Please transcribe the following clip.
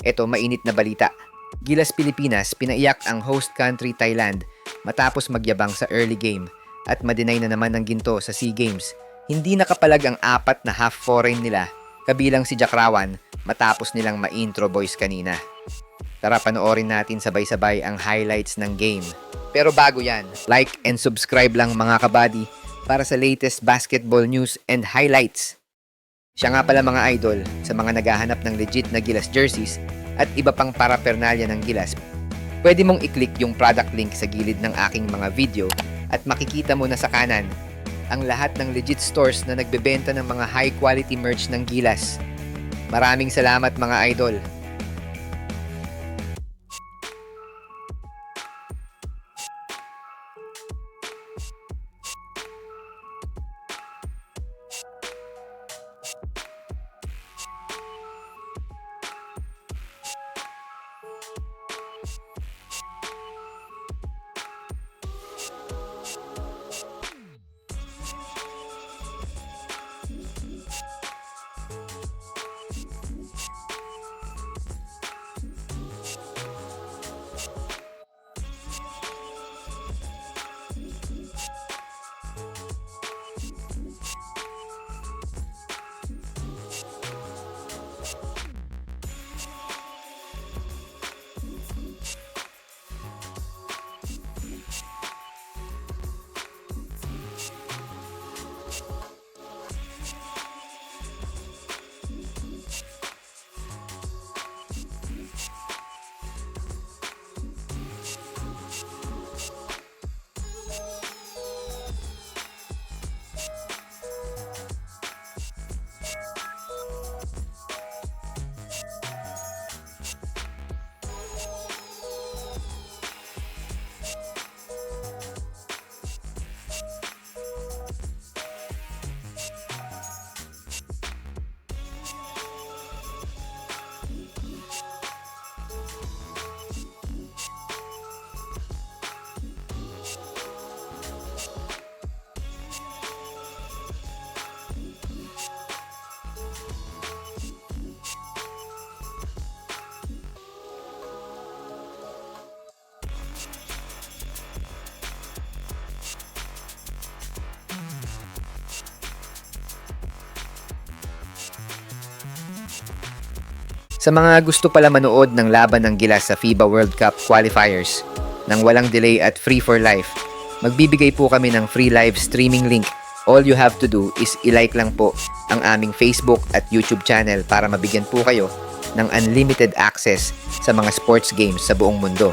Eto, mainit na balita. Gilas Pilipinas pinaiyak ang host country Thailand matapos magyabang sa early game at madinay na naman ng ginto sa SEA Games. Hindi nakapalag ang apat na half foreign nila, kabilang si Jack Rawan matapos nilang ma-intro boys kanina. Tara panoorin natin sabay-sabay ang highlights ng game. Pero bago yan, like and subscribe lang mga kabady para sa latest basketball news and highlights. Siya nga pala mga idol, sa mga naghahanap ng legit na Gilas jerseys at iba pang parapernalya ng Gilas, pwede mong i-click yung product link sa gilid ng aking mga video at makikita mo na sa kanan ang lahat ng legit stores na nagbebenta ng mga high quality merch ng Gilas. Maraming salamat mga idol! Sa mga gusto pala manood ng laban ng Gilas sa FIBA World Cup qualifiers nang walang delay at free for life, magbibigay po kami ng free live streaming link. All you have to do is i-like lang po ang aming Facebook at YouTube channel para mabigyan po kayo ng unlimited access sa mga sports games sa buong mundo.